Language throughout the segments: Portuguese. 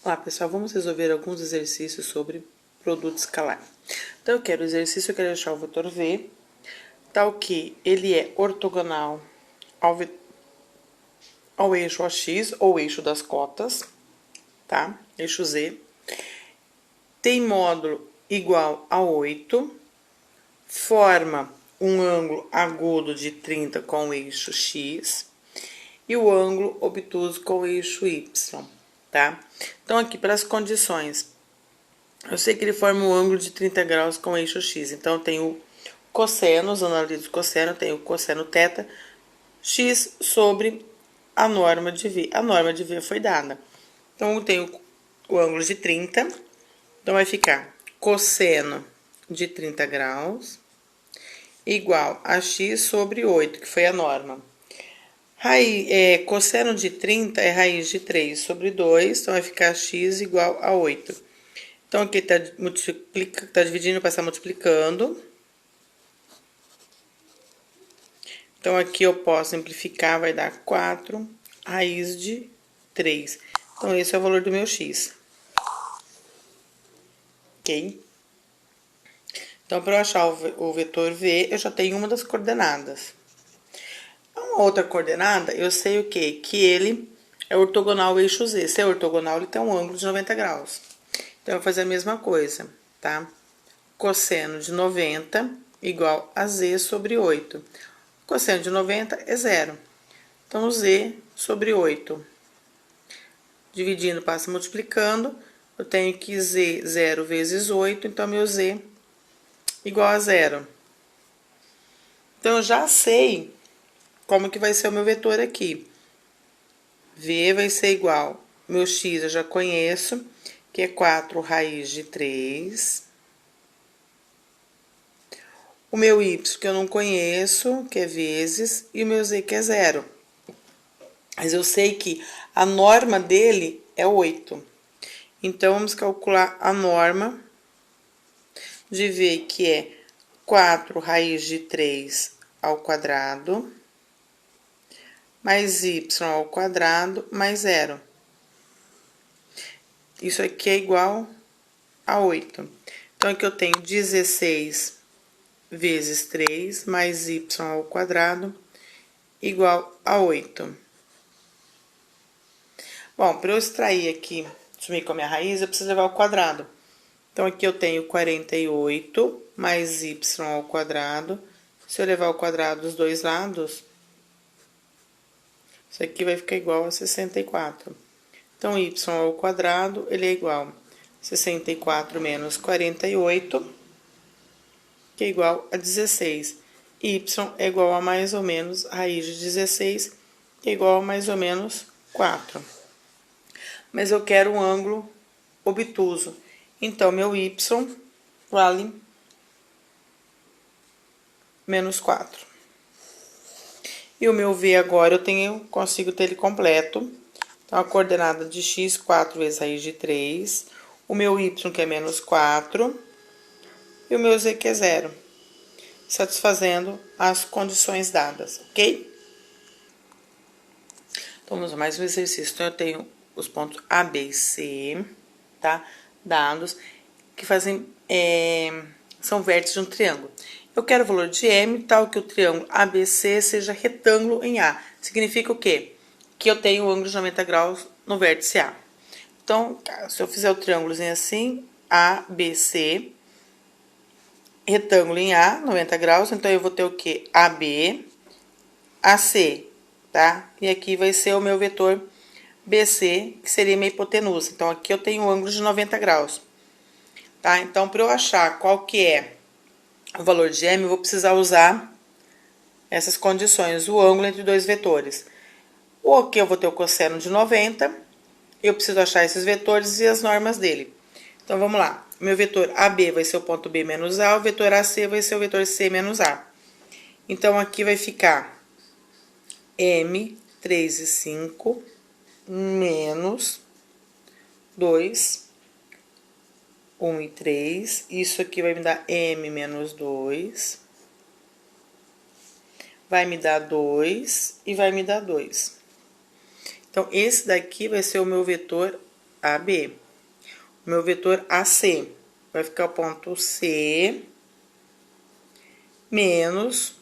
Olá, pessoal, vamos resolver alguns exercícios sobre produto escalar. Então, eu quero o exercício, eu quero achar o vetor V, tal que ele é ortogonal ao eixo AX, ou eixo das cotas, tá? Eixo Z. Tem módulo igual a 8, forma um ângulo agudo de 30 com o eixo X e o ângulo obtuso com o eixo Y, tá? Então, aqui para as condições, eu sei que ele forma um ângulo de 30 graus com o eixo X. Então, eu tenho cosseno, usando a lei do cosseno, eu tenho o cosseno θ, X sobre a norma de V. A norma de V foi dada. Então, eu tenho o ângulo de 30. Então, vai ficar cosseno de 30 graus igual a X sobre 8, que foi a norma. Cosseno de 30 é raiz de 3 sobre 2, então vai ficar X igual a 8. Então, aqui tá dividindo, passar multiplicando. Então, aqui eu posso simplificar, vai dar 4 raiz de 3. Então, esse é o valor do meu X. Ok? Então, para eu achar o vetor V, eu já tenho uma das coordenadas. Uma outra coordenada, eu sei o quê? Que ele é ortogonal ao eixo Z. Se é ortogonal, ele tem um ângulo de 90 graus. Então, eu vou fazer a mesma coisa, tá? Cosseno de 90 igual a Z sobre 8. Cosseno de 90 é zero. Então, Z sobre 8. Dividindo, passa multiplicando. Eu tenho que Z, 0 vezes 8, então meu Z igual a zero. Então, eu já sei como que vai ser o meu vetor aqui. V vai ser igual, meu X eu já conheço, que é 4 raiz de 3. O meu Y que eu não conheço, que é vezes, e o meu Z que é zero. Mas eu sei que a norma dele é 8. Então, vamos calcular a norma de V, que é 4 raiz de 3 ao quadrado, mais Y ao quadrado, mais zero. Isso aqui é igual a 8. Então, aqui eu tenho 16 vezes 3, mais Y ao quadrado, igual a 8. Bom, para eu extrair aqui, sumir com a minha raiz, eu preciso levar ao quadrado. Então, aqui eu tenho 48 mais y ao quadrado. Se eu levar ao quadrado dos dois lados, isso aqui vai ficar igual a 64. Então, y ao quadrado, ele é igual a 64 menos 48, que é igual a 16. Y é igual a mais ou menos raiz de 16, que é igual a mais ou menos 4. Mas eu quero um ângulo obtuso. Então, meu y vale menos 4. E o meu v agora consigo ter ele completo. Então, a coordenada de x, 4 vezes raiz de 3. O meu y, que é menos 4. E o meu z, que é 0. Satisfazendo as condições dadas, ok? Então, vamos a mais um exercício. Então, eu tenho os pontos A, B e C, tá? Dados, que são vértices de um triângulo. Eu quero o valor de M, tal que o triângulo ABC seja retângulo em A. Significa o quê? Que eu tenho o ângulo de 90 graus no vértice A. Então, se eu fizer o triângulozinho assim, ABC, retângulo em A, 90 graus, então eu vou ter o quê? AB, AC, tá? E aqui vai ser o meu vetor BC, que seria minha hipotenusa. Então, aqui eu tenho um ângulo de 90 graus. Tá? Então, para eu achar qual que é o valor de M, eu vou precisar usar essas condições, o ângulo entre dois vetores. O aqui eu vou ter o cosseno de 90, eu preciso achar esses vetores e as normas dele. Então, vamos lá. Meu vetor AB vai ser o ponto B menos A, o vetor AC vai ser o vetor C menos A. Então, aqui vai ficar M, 3 e 5, menos 2, 1 e 3. Isso aqui vai me dar M menos 2. Vai me dar 2 e vai me dar 2. Então, esse daqui vai ser o meu vetor AB. O meu vetor AC vai ficar o ponto C menos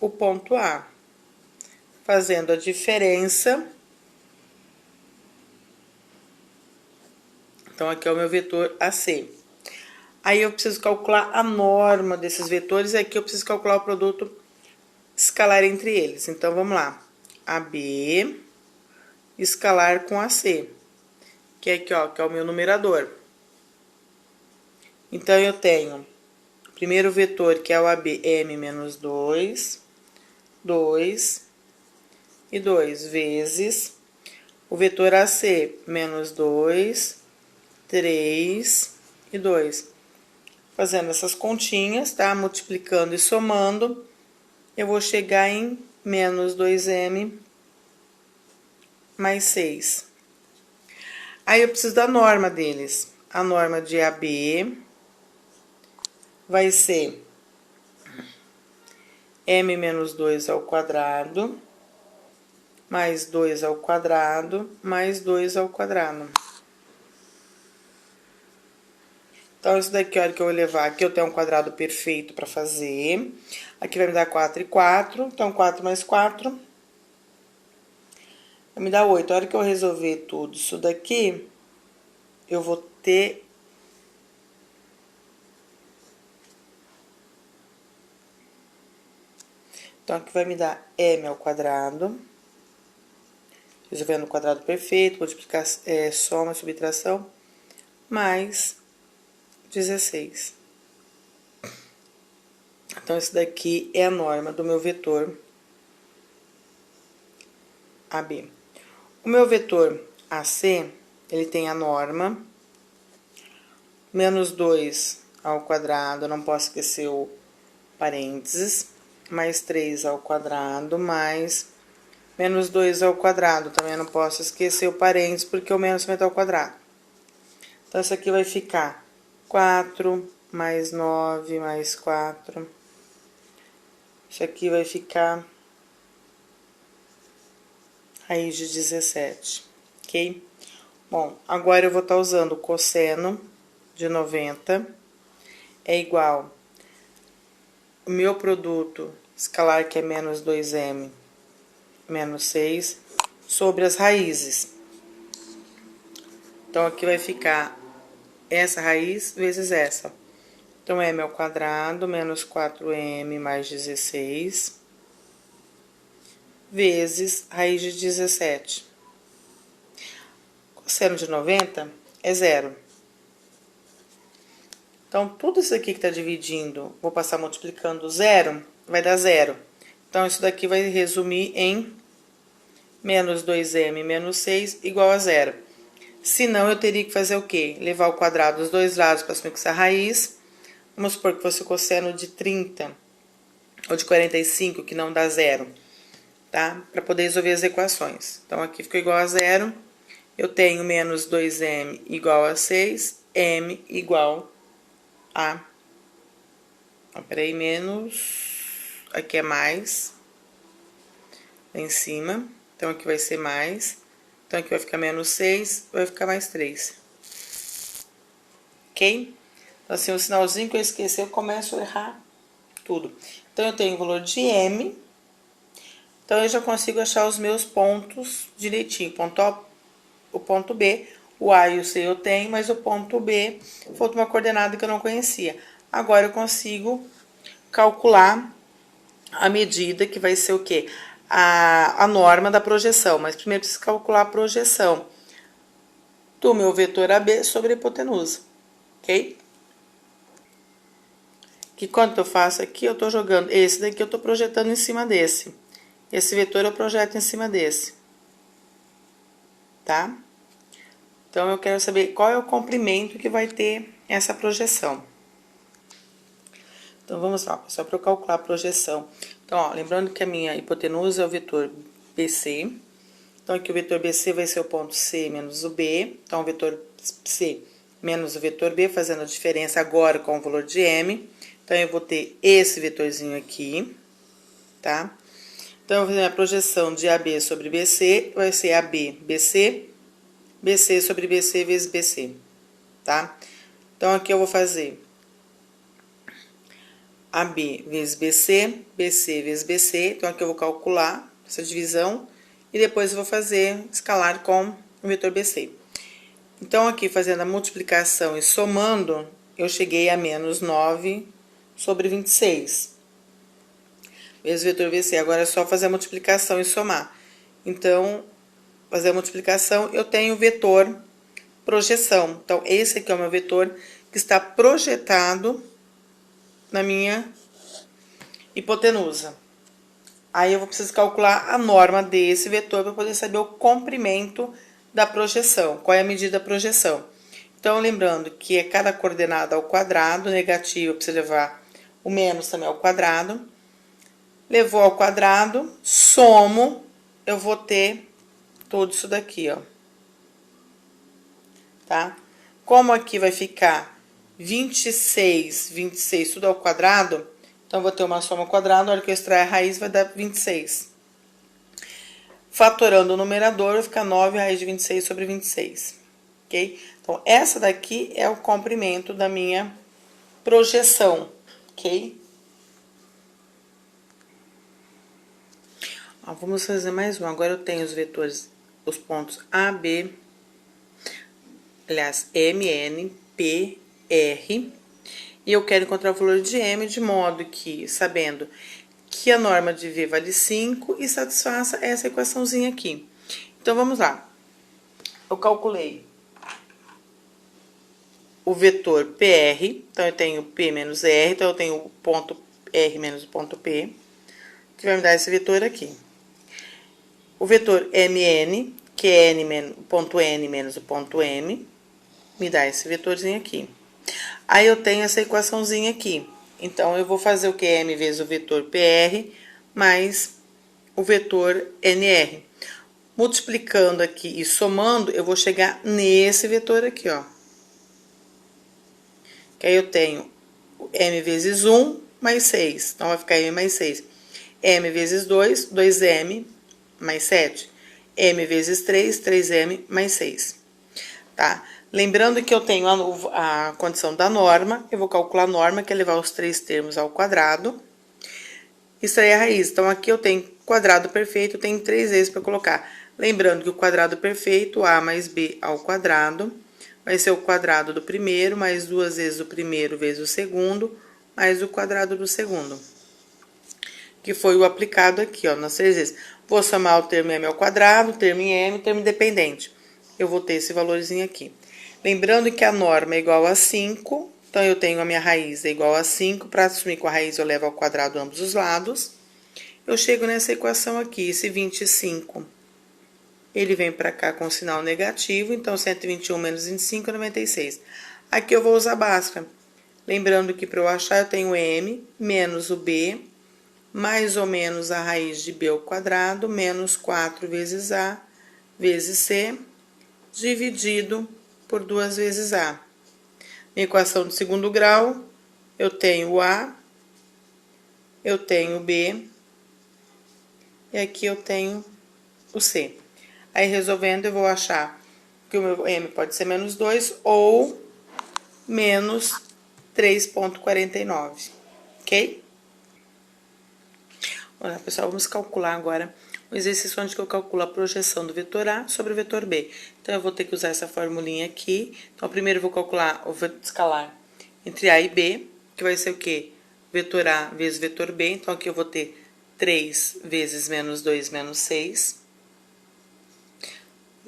o ponto A, fazendo a diferença. Então, aqui é o meu vetor AC. Aí, eu preciso calcular a norma desses vetores, e aqui eu preciso calcular o produto escalar entre eles. Então, vamos lá. AB escalar com AC, que é aqui, ó, que é o meu numerador. Então, eu tenho o primeiro vetor, que é o AB, M menos 2, 2 e 2, vezes o vetor AC, menos 2, 3 e 2. Fazendo essas continhas, tá? Multiplicando e somando, eu vou chegar em menos 2M mais 6. Aí, eu preciso da norma deles. A norma de AB vai ser M menos 2 ao quadrado, mais 2 ao quadrado, mais 2 ao quadrado. Então, isso daqui, a hora que eu vou levar, aqui eu tenho um quadrado perfeito para fazer. Aqui vai me dar 4 e 4, então 4 mais 4 vai me dar 8. A hora que eu resolver tudo isso daqui, eu vou ter... Então, aqui vai me dar M ao quadrado. Resolvendo o quadrado perfeito, multiplicar, soma, subtração, mais 16. Então, esse daqui é a norma do meu vetor AB. O meu vetor AC, ele tem a norma, menos 2 ao quadrado, não posso esquecer o parênteses, mais 3 ao quadrado, mais menos 2 ao quadrado, também não posso esquecer o parênteses, porque o menos vai estar ao quadrado. Então, isso aqui vai ficar 4 mais 9 mais 4. Isso aqui vai ficar raiz de 17, ok? Bom, agora eu vou estar usando o cosseno de 90, é igual o meu produto escalar, que é menos 2M, menos 6, sobre as raízes. Então, aqui vai ficar essa raiz vezes essa. Então, M ao quadrado menos 4M mais 16 vezes raiz de 17. Cosseno de 90 é 0. Então, tudo isso aqui que está dividindo, vou passar multiplicando 0, vai dar 0. Então, isso daqui vai resumir em menos 2M menos 6 igual a 0. Senão, eu teria que fazer o quê? Levar o quadrado dos dois lados para assumir que essa raiz. Vamos supor que fosse o cosseno de 30 ou de 45, que não dá 0, tá? Para poder resolver as equações. Então, aqui ficou igual a 0. Eu tenho menos 2M igual a 6, M igual a... Peraí, menos... Aqui é mais. Lá em cima. Então, aqui vai ser mais. Então, aqui vai ficar menos 6, vai ficar mais 3. Ok? Então, assim, o sinalzinho que eu esqueci, eu começo a errar tudo. Então, eu tenho o valor de M. Então, eu já consigo achar os meus pontos direitinho. Ponto A, o ponto B, o A e o C eu tenho, mas o ponto B foi uma coordenada que eu não conhecia. Agora, eu consigo calcular a medida, que vai ser o quê? A norma da projeção. Mas, primeiro, eu preciso calcular a projeção do meu vetor AB sobre a hipotenusa. Ok? Que quando eu faço aqui, eu tô jogando esse daqui, eu tô projetando em cima desse. Esse vetor eu projeto em cima desse. Tá? Então, eu quero saber qual é o comprimento que vai ter essa projeção. Então, vamos lá, só para eu calcular a projeção. Então, ó, lembrando que a minha hipotenusa é o vetor BC. Então, aqui o vetor BC vai ser o ponto C menos o B. Então, o vetor C menos o vetor B, fazendo a diferença agora com o valor de M. Então, eu vou ter esse vetorzinho aqui, tá? Então, eu vou fazer a projeção de AB sobre BC, vai ser AB, BC, BC sobre BC vezes BC, tá? Então, aqui eu vou fazer AB vezes BC, BC vezes BC. Então, aqui eu vou calcular essa divisão e depois eu vou fazer escalar com o vetor BC. Então, aqui fazendo a multiplicação e somando, eu cheguei a menos 9 sobre 26. Vezes o vetor BC. Agora é só fazer a multiplicação e somar. Então, fazer a multiplicação, eu tenho o vetor projeção. Então, esse aqui é o meu vetor que está projetado na minha hipotenusa. Aí eu vou precisar calcular a norma desse vetor para poder saber o comprimento da projeção. Qual é a medida da projeção? Então, lembrando que é cada coordenada ao quadrado, negativo, eu preciso levar o menos também ao quadrado. Levou ao quadrado, somo, eu vou ter tudo isso daqui, ó. Tá? Como aqui vai ficar 26, 26, tudo ao quadrado, então, eu vou ter uma soma ao quadrado, na hora que eu extrair a raiz, vai dar 26. Fatorando o numerador, vai ficar 9 raiz de 26 sobre 26, ok? Então, essa daqui é o comprimento da minha projeção, ok? Ó, vamos fazer mais um. Agora, eu tenho os vetores, os pontos A, B, aliás, M, N, P, R, e eu quero encontrar o valor de M, de modo que, sabendo que a norma de V vale 5 e satisfaça essa equaçãozinha aqui. Então, vamos lá. Eu calculei o vetor PR, então eu tenho P menos R, então eu tenho o ponto R menos o ponto P, que vai me dar esse vetor aqui. O vetor MN, que é o ponto N menos o ponto M, me dá esse vetorzinho aqui. Aí eu tenho essa equaçãozinha aqui. Então, eu vou fazer o que é M vezes o vetor PR mais o vetor NR. Multiplicando aqui e somando, eu vou chegar nesse vetor aqui, ó. Que aí eu tenho M vezes 1 mais 6. Então, vai ficar M mais 6. M vezes 2, 2M mais 7. M vezes 3, 3M mais 6. Tá? Lembrando que eu tenho a condição da norma, eu vou calcular a norma, que é levar os três termos ao quadrado, e extrair a raiz. Então, aqui eu tenho quadrado perfeito, eu tenho 3 vezes para colocar. Lembrando que o quadrado perfeito, A mais B ao quadrado, vai ser o quadrado do primeiro, mais 2 vezes o primeiro vezes o segundo, mais o quadrado do segundo. Que foi o aplicado aqui, ó, nas 3 vezes. Vou somar o termo M ao quadrado, o termo em M, o termo independente. Eu vou ter esse valorzinho aqui. Lembrando que a norma é igual a 5, então eu tenho a minha raiz é igual a 5, para assumir com a raiz eu levo ao quadrado ambos os lados. Eu chego nessa equação aqui, esse 25, ele vem para cá com sinal negativo, então 121 menos 25 é 96. Aqui eu vou usar Bhaskara. Lembrando que para eu achar eu tenho M menos o B, mais ou menos a raiz de B ao quadrado, menos 4 vezes A, vezes C, dividido por 2 vezes A. Minha equação de segundo grau, eu tenho o A, eu tenho o B, e aqui eu tenho o C. Aí, resolvendo, eu vou achar que o meu M pode ser menos 2 ou menos 3,49, ok? Olha, pessoal, vamos calcular agora o exercício onde eu calculo a projeção do vetor A sobre o vetor B. Então, eu vou ter que usar essa formulinha aqui. Então, primeiro eu vou calcular o escalar entre A e B, que vai ser o quê? Vetor A vezes vetor B. Então, aqui eu vou ter 3 vezes menos 2 menos 6.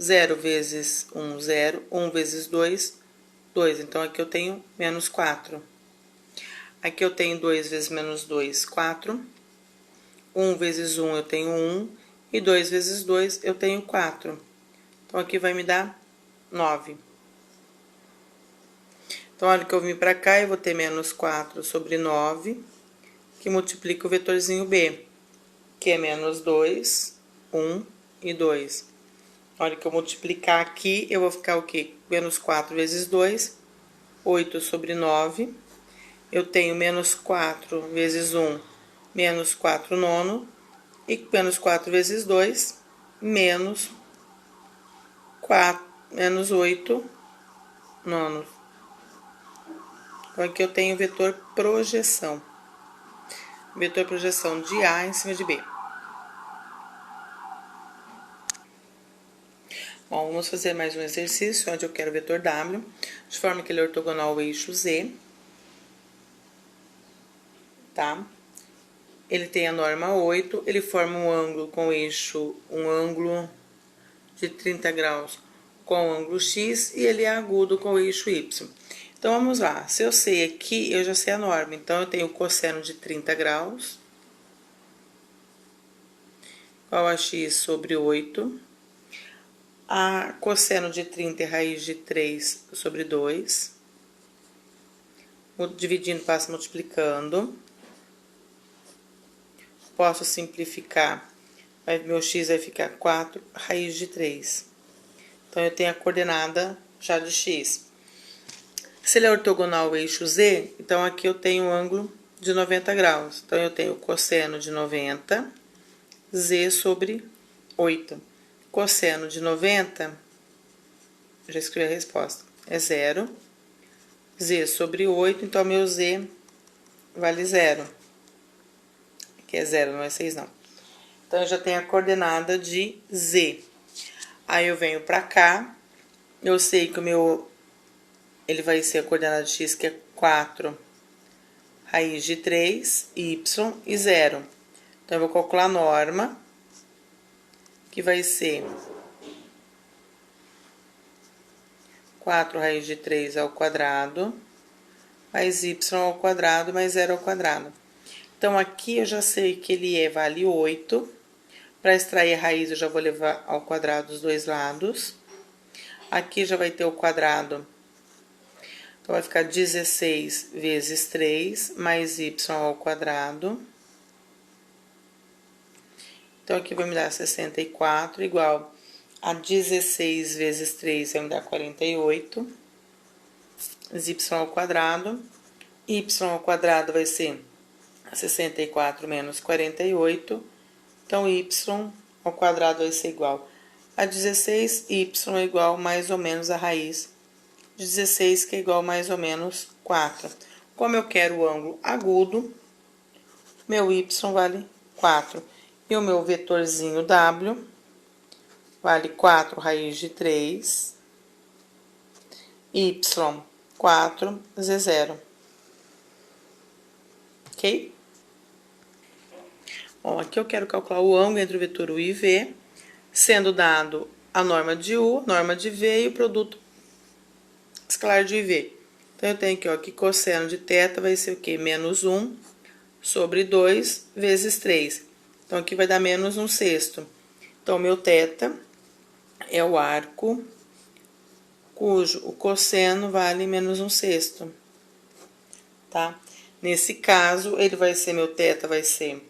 0 vezes 1, 0. 1 vezes 2, 2. Então, aqui eu tenho menos 4. Aqui eu tenho 2 vezes menos 2, 4. 1 vezes 1 eu tenho 1. E 2 vezes 2 eu tenho 4. Então, aqui vai me dar 9. Então, a hora que eu vim para cá, eu vou ter menos 4 sobre 9, que multiplica o vetorzinho B, que é menos 2, 1 e 2. A hora que eu multiplicar aqui, eu vou ficar o quê? Menos 4 vezes 2, 8 sobre 9. Eu tenho menos 4 vezes 1, menos 4 nono. E menos 4 vezes 2, menos 8 nonos. Então, aqui eu tenho o vetor projeção. Vetor projeção de A em cima de B. Bom, vamos fazer mais um exercício onde eu quero o vetor W, de forma que ele é ortogonal ao eixo Z. Tá? Ele tem a norma 8, ele forma um ângulo com o eixo, um ângulo de 30 graus com o ângulo X e ele é agudo com o eixo Y. Então, vamos lá. Se eu sei aqui, eu já sei a norma. Então, eu tenho o cosseno de 30 graus igual a x sobre 8. A cosseno de 30 é raiz de 3 sobre 2. Dividindo, passo multiplicando. Posso simplificar. Meu x vai ficar 4 raiz de 3. Então, eu tenho a coordenada já de x. Se ele é ortogonal ao eixo Z, então aqui eu tenho um ângulo de 90 graus. Então, eu tenho o cosseno de 90, Z sobre 8. Cosseno de 90, já escrevi a resposta, é 0. Z sobre 8, então meu Z vale 0. Aqui é 0, não é 6 não. Então, eu já tenho a coordenada de Z. Aí, eu venho pra cá, eu sei que o meu... ele vai ser a coordenada de x, que é 4 raiz de 3, y e 0. Então, eu vou calcular a norma, que vai ser 4 raiz de 3 ao quadrado, mais y ao quadrado, mais 0 ao quadrado. Então, aqui eu já sei que ele vale 8. Para extrair a raiz, eu já vou levar ao quadrado os dois lados. Aqui já vai ter o quadrado. Então, vai ficar 16 vezes 3, mais y ao quadrado. Então, aqui vai me dar 64, igual a 16 vezes 3 vai me dar 48. Y ao quadrado. Y ao quadrado vai ser 64 menos 48. Então, y ao quadrado vai ser igual a 16, y é igual mais ou menos a raiz de 16, que é igual mais ou menos 4. Como eu quero o ângulo agudo, meu y vale 4. E o meu vetorzinho W vale 4 raiz de 3, y 4, z 0. Ok? Bom, aqui eu quero calcular o ângulo entre o vetor U e V, sendo dado a norma de U, norma de V e o produto escalar de IV. Então, eu tenho aqui, ó, que cosseno de θ vai ser o quê? Menos 1 sobre 2 vezes 3. Então, aqui vai dar menos 1/6. Então, meu θ é o arco cujo o cosseno vale menos 1/6. Tá? Nesse caso, ele vai ser, meu θ vai ser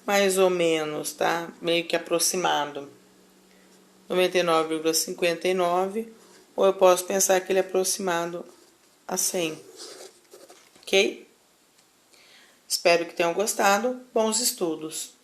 mais ou menos, tá? Meio que aproximado. 99,59, ou eu posso pensar que ele é aproximado a 100. Ok? Espero que tenham gostado. Bons estudos!